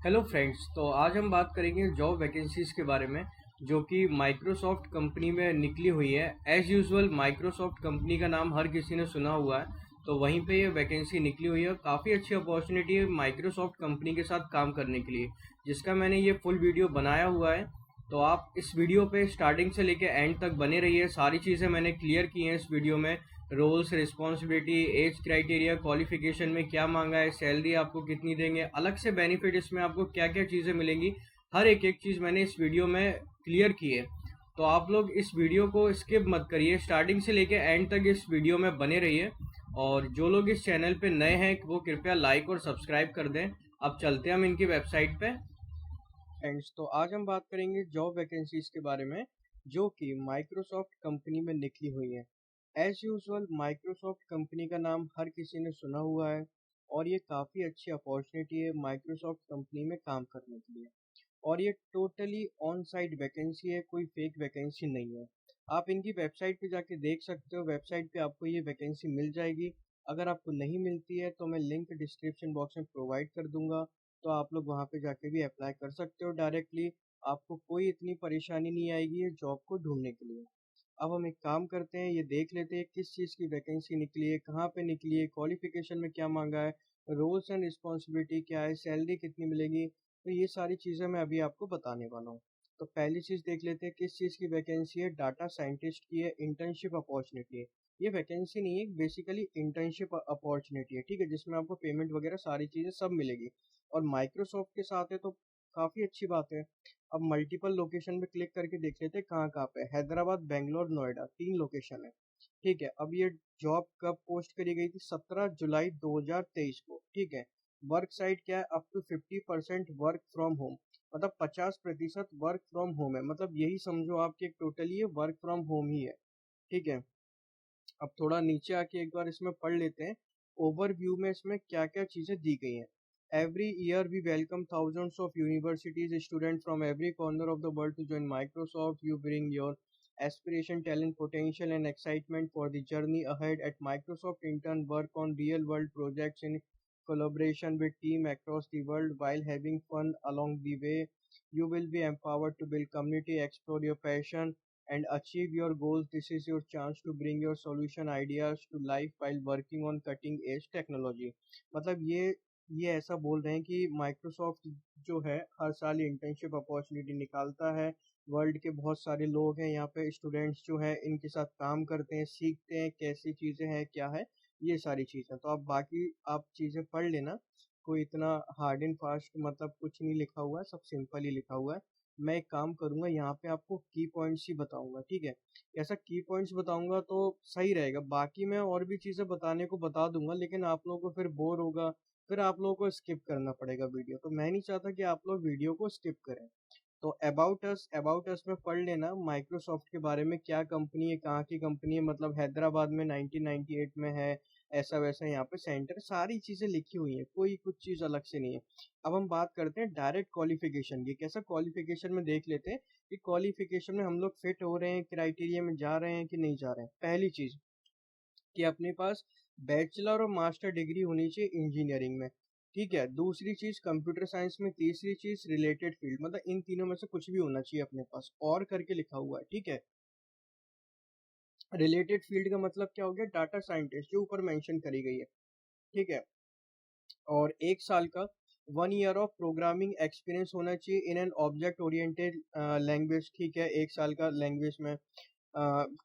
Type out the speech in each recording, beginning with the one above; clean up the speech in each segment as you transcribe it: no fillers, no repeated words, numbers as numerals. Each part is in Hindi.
Hello friends. तो आज हम बात करेंगे जॉब वैकेंसीज के बारे में जो कि माइक्रोसॉफ्ट कंपनी में निकली हुई है। एज यूजुअल माइक्रोसॉफ्ट कंपनी का नाम हर किसी ने सुना हुआ है, तो वहीं पे ये वैकेंसी निकली हुई है। काफ़ी अच्छी अपॉर्चुनिटी है माइक्रोसॉफ्ट कंपनी के साथ काम करने के लिए, जिसका मैंने ये फुल वीडियो बनाया हुआ है। तो आप इस वीडियो पे स्टार्टिंग से लेके एंड तक बने रहिए। सारी चीज़ें मैंने क्लियर की हैं इस वीडियो में। Roles, responsibility, age criteria, qualification में क्या मांगा है, सैलरी आपको कितनी देंगे, अलग से बेनिफिट इसमें आपको क्या क्या चीज़ें मिलेंगी, हर एक एक चीज़ मैंने इस वीडियो में क्लियर की है। तो आप लोग इस वीडियो को स्किप मत करिए, स्टार्टिंग से लेके एंड तक इस वीडियो में बने रहिए। और जो लोग इस चैनल पे नए हैं वो कृपया लाइक और सब्सक्राइब कर दें। अब चलते हैं हम इनकी वेबसाइट पे। फ्रेंड्स, तो आज हम बात करेंगे जॉब वैकेंसीज के बारे में जो कि माइक्रोसॉफ्ट कंपनी में निकली हुई है। एज यूजुअल माइक्रोसॉफ्ट कंपनी का नाम हर किसी ने सुना हुआ है और ये काफ़ी अच्छी अपॉर्चुनिटी है माइक्रोसॉफ्ट कंपनी में काम करने के लिए। और ये टोटली ऑन साइट वैकेंसी है, कोई फेक वैकेंसी नहीं है। आप इनकी वेबसाइट पे जाके देख सकते हो, वेबसाइट पे आपको ये वैकेंसी मिल जाएगी। अगर आपको नहीं मिलती है तो मैं लिंक डिस्क्रिप्शन बॉक्स में प्रोवाइड कर दूंगा, तो आप लोग वहाँ पे जाके भी अप्लाई कर सकते हो डायरेक्टली। आपको कोई इतनी परेशानी नहीं आएगी ये जॉब को ढूंढने के लिए। अब हम एक काम करते हैं, ये देख लेते हैं किस चीज़ की वैकेंसी निकली है, कहाँ पे निकली है, क्वालिफिकेशन में क्या मांगा है, रोल्स एंड रिस्पॉन्सिबिलिटी क्या है, सैलरी कितनी मिलेगी। तो ये सारी चीज़ें मैं अभी आपको बताने वाला हूँ। तो पहली चीज़ देख लेते हैं किस चीज़ की वैकेंसी है। डाटा साइंटिस्ट की है, इंटर्नशिप अपॉर्चुनिटी है। ये वैकेंसी नहीं है, बेसिकली इंटर्नशिप अपॉर्चुनिटी है, ठीक है, जिसमें आपको पेमेंट वगैरह सारी चीज़ें सब मिलेगी। और माइक्रोसॉफ्ट के साथ है तो काफ़ी अच्छी बात है। अब मल्टीपल लोकेशन पे क्लिक करके देख लेते हैं कहाँ कहाँ पे। हैदराबाद, बेंगलोर, नोएडा, 3 लोकेशन है। ठीक है, अब ये जॉब कब पोस्ट करी गई थी? 17 जुलाई 2023 को। ठीक है। वर्क साइट क्या है? Up to 50% work from home, मतलब 50% वर्क फ्रॉम होम है। मतलब यही समझो आपके टोटली ये वर्क फ्रॉम होम ही है। ठीक है। अब थोड़ा नीचे आके एक बार इसमें पढ़ लेते हैं ओवरव्यू में इसमें क्या क्या चीज़ें दी गई हैं। Every year we welcome thousands of universities student from every corner of the world to join Microsoft. You bring your aspiration, talent, potential and excitement for the journey ahead at Microsoft. Intern work on real world projects in collaboration with team across the world while having fun along the way. You will be empowered to build community, explore your passion and achieve your goals. This is your chance to bring your solution ideas to life while working on cutting edge technology. मतलब ये ऐसा बोल रहे हैं कि माइक्रोसॉफ्ट जो है हर साल इंटर्नशिप अपॉर्चुनिटी निकालता है। वर्ल्ड के बहुत सारे लोग हैं यहाँ पे, स्टूडेंट्स जो है इनके साथ काम करते हैं, सीखते हैं कैसी चीज़ें हैं क्या है, ये सारी चीज़ें। तो आप बाकी आप चीज़ें पढ़ लेना। कोई इतना हार्ड एंड फास्ट मतलब कुछ नहीं लिखा हुआ है, सब सिंपल ही लिखा हुआ है। मैं एक काम करूंगा, यहाँ पे आपको की पॉइंट्स ही बताऊंगा, ठीक है। ऐसा की पॉइंट्स बताऊंगा तो सही रहेगा। बाकी मैं और भी चीज़ें बताने को बता दूंगा, लेकिन आप लोगों को फिर बोर होगा, फिर आप लोगों को स्किप करना पड़ेगा वीडियो। तो मैं नहीं चाहता कि आप लोग वीडियो को स्किप करें। तो अबाउट अस में पढ़ लेना माइक्रोसॉफ्ट के बारे में, क्या कंपनी है, कहाँ की कंपनी है, मतलब हैदराबाद में 1998 में है, ऐसा वैसा यहाँ पे सेंटर, सारी चीज़ें लिखी हुई हैं, कोई कुछ चीज़ अलग से नहीं है। अब हम बात करते हैं डायरेक्ट क्वालिफिकेशन की। कैसा क्वालिफिकेशन में देख लेते हैं कि क्वालिफिकेशन में हम लोग फिट हो रहे हैं, क्राइटेरिया में जा रहे हैं कि नहीं जा रहे हैं। पहली चीज़ कि अपने पास बैचलर और मास्टर डिग्री होनी चाहिए इंजीनियरिंग में। ठीक है। दूसरी चीज कंप्यूटर साइंस में। तीसरी चीज रिलेटेड फील्ड, मतलब इन तीनों में से कुछ भी होना चाहिए अपने पास, और करके लिखा हुआ है, ठीक है। रिलेटेड फील्ड का मतलब क्या हो गया? डाटा साइंटिस्ट जो ऊपर मेंशन करी गई है, ठीक है। और 1 साल का 1 ईयर ऑफ प्रोग्रामिंग एक्सपीरियंस होना चाहिए in an object oriented language, ठीक है, 1 साल का लैंग्वेज में।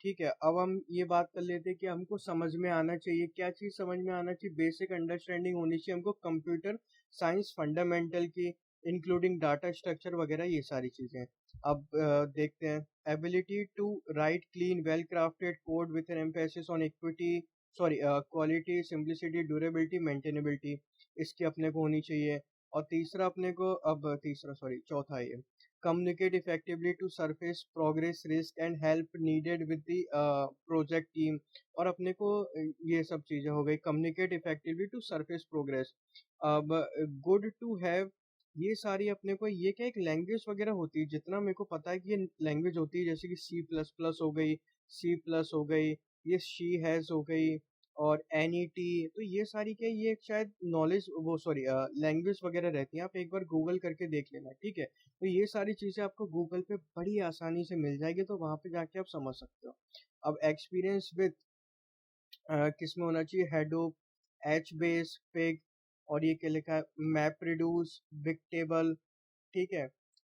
ठीक है। अब हम ये बात कर लेते हैं कि हमको समझ में आना चाहिए, क्या चीज़ समझ में आना चाहिए? बेसिक अंडरस्टैंडिंग होनी चाहिए हमको कंप्यूटर साइंस फंडामेंटल की, इंक्लूडिंग डाटा स्ट्रक्चर वगैरह, ये सारी चीज़ें। अब देखते हैं। Ability to write clean well crafted code with an emphasis on equity, sorry, quality, simplicity, durability, maintainability, इसकी अपने को होनी चाहिए। और तीसरा अपने को, अब तीसरा सॉरी चौथा ये, communicate effectively to surface progress, risk and help needed with the project team। और अपने को ये सब चीज़ें हो गई, communicate effectively to surface progress। अब good to have, ये सारी अपने को, ये क्या एक लैंग्वेज वगैरह होती है, जितना मेरे को पता है कि ये लैंग्वेज होती है, जैसे कि C++ हो गई, C+ हो गई, ये शी हैज़ हो गई, और NET, तो ये सारी क्या, ये शायद नॉलेज वो सॉरी लैंग्वेज वगैरह रहती हैं, आप एक बार गूगल करके देख लेना, ठीक है। तो ये सारी चीज़ें आपको गूगल पे बड़ी आसानी से मिल जाएगी, तो वहाँ पे जाके आप समझ सकते हो। अब एक्सपीरियंस विद किस में होना चाहिए, हेडोप, एच बेस, पिग, और ये क्या लिखा है, मैप रिड्यूस, बिग टेबल, ठीक है।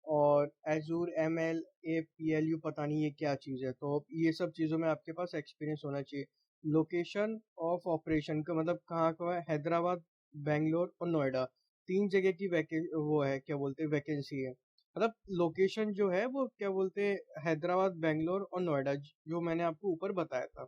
और एजूर ML APLU, पता नहीं ये क्या चीज़ है, तो ये सब चीज़ों में आपके पास एक्सपीरियंस होना चाहिए। लोकेशन ऑफ ऑपरेशन का मतलब कहाँ का है, हैदराबाद, बेंगलोर और नोएडा, तीन जगह की वैके वो है, क्या बोलते हैं, वैकेंसी है। मतलब लोकेशन जो है वो क्या बोलते हैं, हैदराबाद, बेंगलोर और नोएडा, जो मैंने आपको ऊपर बताया था।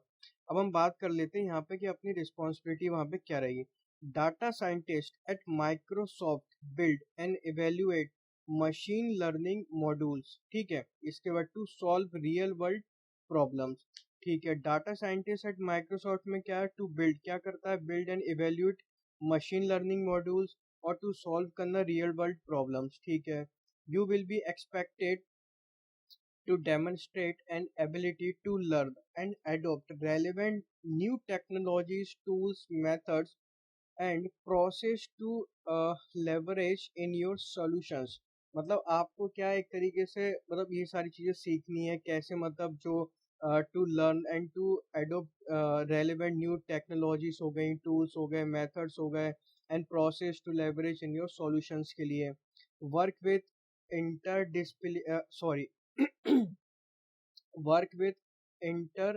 अब हम बात कर लेते हैं यहाँ पे कि अपनी रिस्पॉन्सिबिलिटी वहाँ पे क्या रहेगी। Data scientist at Microsoft build and evaluate machine learning modules, ठीक है। इसके बाद to solve real world problems, ठीक है। डाटा साइंटिस्ट एट माइक्रोसॉफ्ट में क्या है, टू बिल्ड क्या करता है, build and evaluate machine learning modules, और टू सॉल्व करना रियल वर्ल्ड प्रॉब्लम्स, ठीक है। You will be expected to demonstrate an ability to learn and adopt relevant new technologies, tools, methods, and process to leverage in your solutions। मतलब आपको क्या एक तरीके से मतलब ये सारी चीजें सीखनी है कैसे, मतलब जो to learn and to adopt relevant new technologies हो गई, टूल्स हो गए, मेथड्स हो गए, and process to leverage in your solutions के लिए। Work with interdisciplin sorry work with inter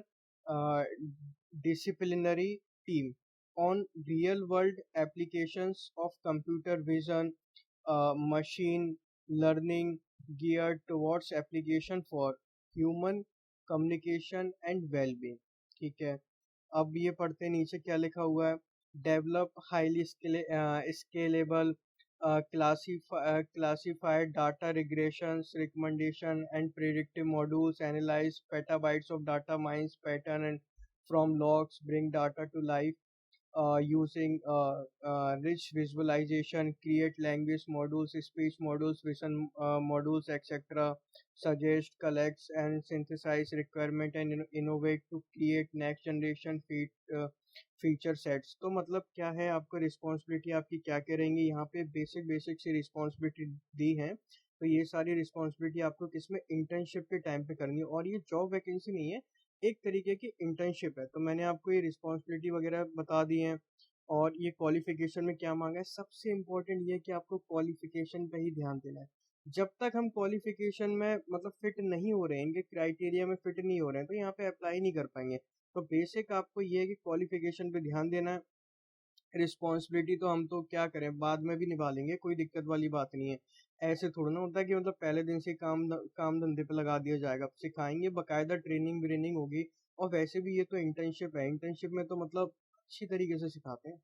disciplinary team on real world applications of computer vision, machine learning geared towards application for human communication and well-being, ठीक है। अब ये पढ़ते हैं नीचे क्या लिखा हुआ है, develop highly scalable classified data regressions, recommendation and predictive models, analyze petabytes of data, mines pattern and from logs, bring data to life using rich visualization, create language models, speech models, vision models, etc. Suggest, collects, and synthesize requirement and innovate to create next generation feature sets. तो मतलब क्या है, आपको रिस्पॉन्सिबिलिटी आपकी क्या क्या रहेंगी, यहाँ पे बेसिक बेसिक सी रिस्पॉन्सिबिलिटी दी है। तो ये सारी रिस्पॉन्सिबिलिटी आपको किसमें, इंटर्नशिप के टाइम पे करनी है, और ये जॉब वैकेंसी नहीं है, एक तरीके की इंटर्नशिप है। तो मैंने आपको ये रिस्पॉन्सिबिलिटी वगैरह बता दी है। और ये क्वालिफिकेशन में क्या मांगा है, सबसे इम्पोर्टेंट ये कि आपको क्वालिफिकेशन पे ही ध्यान देना है। जब तक हम क्वालिफिकेशन में मतलब फिट नहीं हो रहे हैं, इनके क्राइटेरिया में फिट नहीं हो रहे हैं, तो यहाँ पे अप्लाई नहीं कर पाएंगे। तो बेसिक आपको ये है कि क्वालिफिकेशन पे ध्यान देना है। रिस्पॉन्सिबिलिटी तो हम तो क्या करें, बाद में भी निभा लेंगे, कोई दिक्कत वाली बात नहीं है। ऐसे थोड़ा ना होता है कि मतलब पहले दिन से काम धंधे पे लगा दिया जाएगा, सिखाएंगे, बकायदा ट्रेनिंग व्रेनिंग होगी। और वैसे भी ये तो इंटर्नशिप है, इंटर्नशिप में तो मतलब अच्छी तरीके से सिखाते हैं।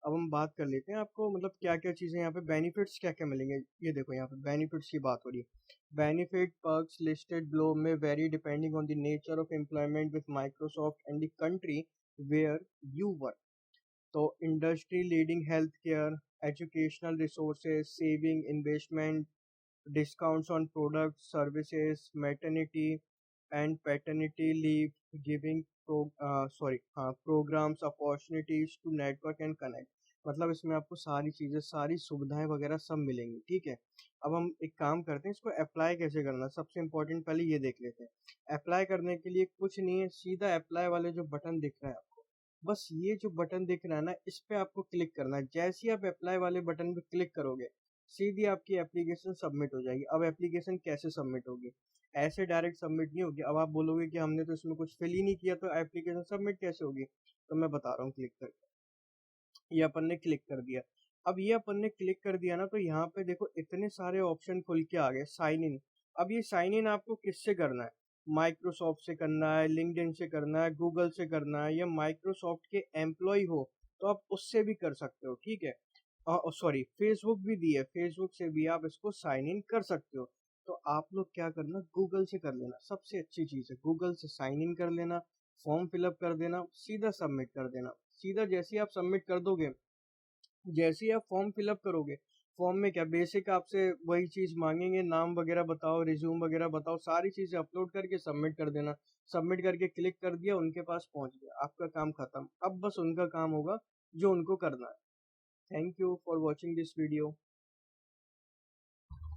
अब हम बात कर लेते हैं आपको मतलब क्या क्या चीज़ें यहाँ पे बेनिफिट्स क्या क्या मिलेंगे। ये देखो यहाँ पे बेनिफिट्स की बात हो रही है। Benefit perks listed below may vary depending on the nature of employment with Microsoft and the country where you work. तो industry leading health care, educational resources, saving, investment, discounts on products, services, maternity and paternity leave, giving programs, opportunities to network and connect। मतलब इसमें आपको सारी चीज़ें, सारी सुविधाएं वगैरह सब मिलेंगी, ठीक है। अब हम एक काम करते हैं, इसको अप्लाई कैसे करना, सबसे इम्पोर्टेंट पहले ये देख लेते हैं। अप्लाई करने के लिए कुछ नहीं है, सीधा अप्लाई वाले जो बटन दिख रहा है आपको, बस ये जो बटन दिख रहा है ना, इस पे आपको क्लिक करना है। जैसे ही आप अप्लाई वाले बटन पे क्लिक करोगे, सीधी आपकी एप्लीकेशन सबमिट हो जाएगी। अब एप्लीकेशन कैसे सबमिट होगी, ऐसे डायरेक्ट सबमिट नहीं होगी। अब आप बोलोगे कि हमने तो इसमें कुछ फिल ही नहीं किया, तो एप्लीकेशन सबमिट कैसे होगी, तो मैं बता रहा हूँ क्लिक करके। ये अपन ने क्लिक कर दिया। अब ये अपन ने क्लिक कर दिया ना, तो यहाँ पे देखो इतने सारे ऑप्शन खुल के आ गए, साइन इन। अब ये साइन इन आपको किससे करना है, माइक्रोसॉफ्ट से करना है, लिंक्डइन से करना है, गूगल से करना है, या माइक्रोसॉफ्ट के एम्प्लॉय हो तो आप उससे भी कर सकते हो, ठीक है। सॉरी, फेसबुक भी दी है, फेसबुक से भी आप इसको साइन इन कर सकते हो। तो आप लोग क्या करना, गूगल से कर लेना, सबसे अच्छी चीज़ है, गूगल से साइन इन कर लेना, फॉर्म फिलअप कर देना, सीधा सबमिट कर देना। सीधा जैसे ही आप सबमिट कर दोगे, जैसे ही आप फॉर्म फिलअप करोगे, फॉर्म में क्या बेसिक आपसे वही चीज़ मांगेंगे, नाम वगैरह बताओ, रिज्यूम वगैरह बताओ, सारी चीज़ें अपलोड करके सबमिट कर देना। सबमिट करके क्लिक कर दिया, उनके पास पहुंच गया, आपका काम खत्म। अब बस उनका काम होगा जो उनको करना है। Thank you for watching this video.